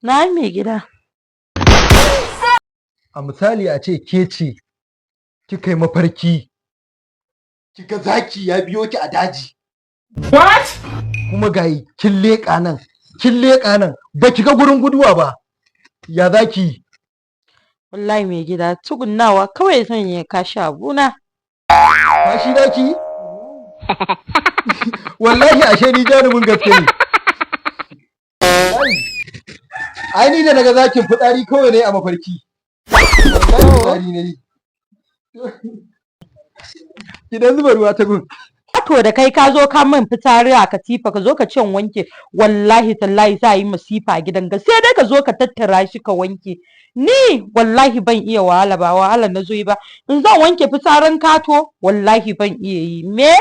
Na mai gida. A misali a ce ke ce kika yi mafarki kika zaki ya biyo ki a daji. What? Kuma ga kin leƙa nan ba ki ga gurin guduwa ba. Ya zaki? Wallahi mai gida tsugunnawa kawai zan yi kashi abuna. Kashi zaki? Wallahi ashe ni jarumin gaske ne. Ai ni da naga zakin fitsari kawai ne a mafarki. Wallahi fitsari ne. Gidan zuba ruwa ta gun. To da kai ka zo ka min fitsari a katifa ka zo ka ce wanke wallahi tallahi za yi masifa a gidan ga sai dai ka zo ka tattara shi ka wanke. Ni wallahi ban iya wahala ba wahala na zo yi ba in zan wanke fitsarin kato wallahi ban iya yi me